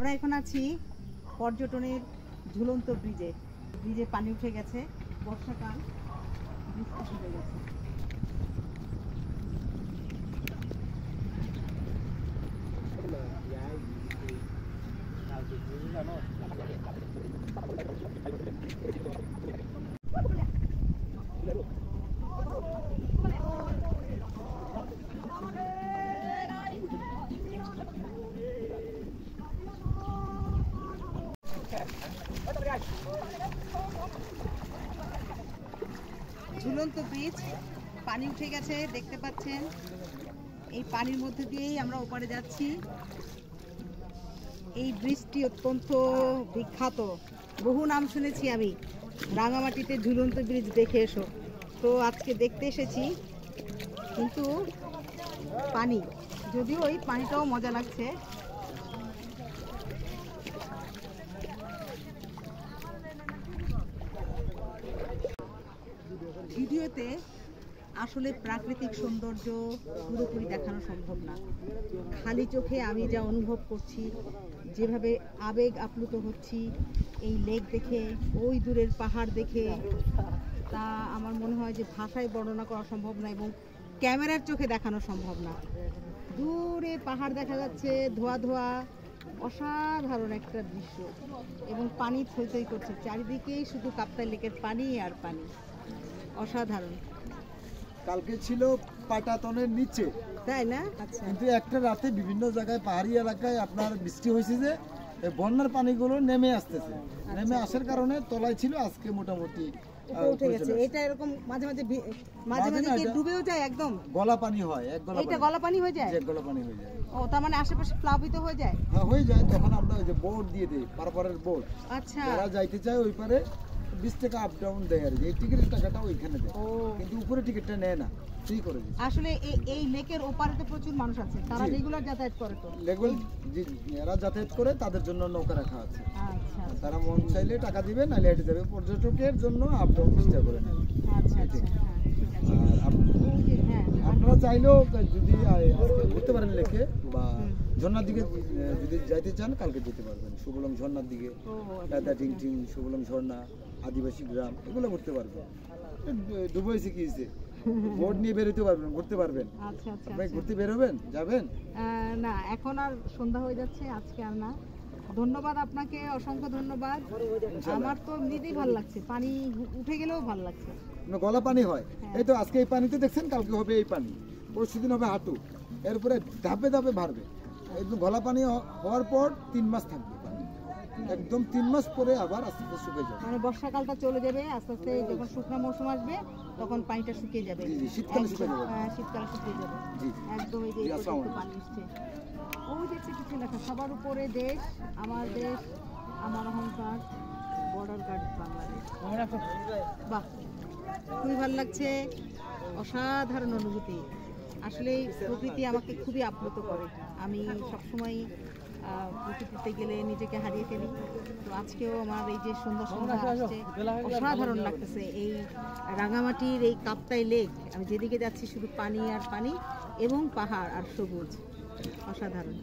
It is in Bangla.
আমরা এখন আছি পর্যটনের ঝুলন্ত ব্রিজে। ব্রিজে পানি উঠে গেছে, বর্ষাকাল, বৃষ্টি শুরু গেছে। ঝুলন্ত ব্রিজ, পানি উঠে গেছে দেখতে পাচ্ছেন। এই পানির মধ্যে দিয়েই আমরা ওপারে যাচ্ছি। এই ব্রিজটি অত্যন্ত বিখ্যাত, বহু নাম শুনেছি আমি, রাঙামাটিতে ঝুলন্ত ব্রিজ দেখে এসো। তো আজকে দেখতে এসেছি, কিন্তু পানি, যদিও ওই পানিটাও মজা লাগছে। ভিডিওতে আসলে প্রাকৃতিক সৌন্দর্য পুরোপুরি দেখানো সম্ভব না। খালি চোখে আমি যা অনুভব করছি, যেভাবে আবেগ আপ্লুত হচ্ছি এই লেক দেখে, ওই দূরের পাহাড় দেখে, তা আমার মনে হয় যে ভাষায় বর্ণনা করা সম্ভব না এবং ক্যামেরার চোখে দেখানো সম্ভব না। দূরে পাহাড় দেখা যাচ্ছে, ধোয়া ধোয়া, অসাধারণ একটা দৃশ্য, এবং পানি থই থই করছে চারিদিকেই, শুধু কাপ্তাই লেকের পানি আর পানি, অসাধারণ। কালকে ছিল পাটাতনের নিচে, তাই না? আচ্ছা, কিন্তু একটা রাতে বিভিন্ন জায়গায় পাহাড়ি এলাকায় আপনার বৃষ্টি হয়েছে, যে বন্যার পানিগুলো নেমে আসতেছে। নেমে আসার কারণে তলায় ছিল, আজকে মোটামুটি উঠে গেছে। এটা এরকম মাঝে মাঝে মাঝে মাঝে কি ডুবেও যায়, একদম গলা পানি হয়, এক গলা এটা গলা পানি হয়ে যায়, এক গলা পানি হয়ে যায়। ও তার মানে আশেপাশে প্লাবিত হয়ে যায়। হ্যাঁ হয়ে যায়, তখন আমরা ওই যে বোর্ড দিয়ে দিই, পারাপারের বোর্ড। আচ্ছা, যারা যাইতে চায় ওই পারে 20 টাকা আপ ডাউন দেয় আর কি, এই টিকিটের টাকাটা ওইখানে দেয়, কিন্তু উপরে টিকিটটা নেয় না, ফ্রি করে দিচ্ছে। আসলে এই লেকের ওপারে তো প্রচুর মানুষ আছে, তারা রেগুলার যাতায়াত করে, তো লেগুল যারা যাতায়াত করে তাদের জন্য নৌকা রাখা আছে। আচ্ছা, তারা মন চাইলে টাকা দিবে, নাহলে হেঁটে যাবে। পর্যটকের জন্য আপ ডাউন চেষ্টা করে নেয়। আচ্ছা আচ্ছা, আর আপনারা চাইলেও যদি আজকে ঘুরতে পারেন লেকে বা ঝর্ণার দিকে যদি যাইতে চান, কালকে যেতে পারবেন। সুবলং ঝর্ণার দিকে, দাদা টিং টিং, সুবলং ঝর্ণা, আদিবাসী গ্রাম, এগুলো ঘুরতে পারবেন। ডুবাইছে কি হয়েছে, বোর্ড নিয়ে বেরোতে পারবেন, ঘুরতে পারবেন। আচ্ছা আচ্ছা, আপনি ঘুরতে বেরোবেন, যাবেন? না, এখন আর সন্ধ্যা হয়ে যাচ্ছে, আজকে আর না। ধন্যবাদ আপনাকে, অসংখ্য ধন্যবাদ। আমার তো এমনিতেই ভালো লাগছে, পানি উঠে গেলেও ভালো লাগছে। গলা পানি হয়, এই তো আজকে এই পানিতে দেখছেন, কালকে হবে এই পানি, পরশুদিন হবে হাঁটু, এরপরে ধাপে ধাপে বাড়বে। একদম গলা পানি হওয়ার পর 3 মাস থাকবে পানি, একদম 3 মাস পরে আবার আস্তে আস্তে শুকিয়ে যাবে। মানে বর্ষাকালটা চলে যাবে, আস্তে আস্তে যখন শুকনো মৌসুম আসবে তখন পানিটা শুকিয়ে যাবে। শীতকালে শুকিয়ে যাবে। হ্যাঁ, শীতকালে শুকিয়ে যাবে একদম। এই যে পানি আসছে, ওই দেখছে কিছু লেখা, সবার উপরে দেশ, আমার দেশ, আমার অহংকার, বর্ডার গার্ড বাংলাদেশ। বাহ, খুবই ভালো লাগছে, অসাধারণ অনুভূতি। আসলে প্রকৃতি আমাকে খুবই আপ্লুত করে। আমি সবসময় প্রকৃতিতে গেলে নিজেকে হারিয়ে ফেলি। তো আজকেও আমার এই যে সুন্দর সন্ধ্যা আসছে, অসাধারণ লাগতেছে। এই রাঙামাটির এই কাপ্তাই লেক, আমি যেদিকে যাচ্ছি শুধু পানি আর পানি, এবং পাহাড় আর সবুজ, অসাধারণ।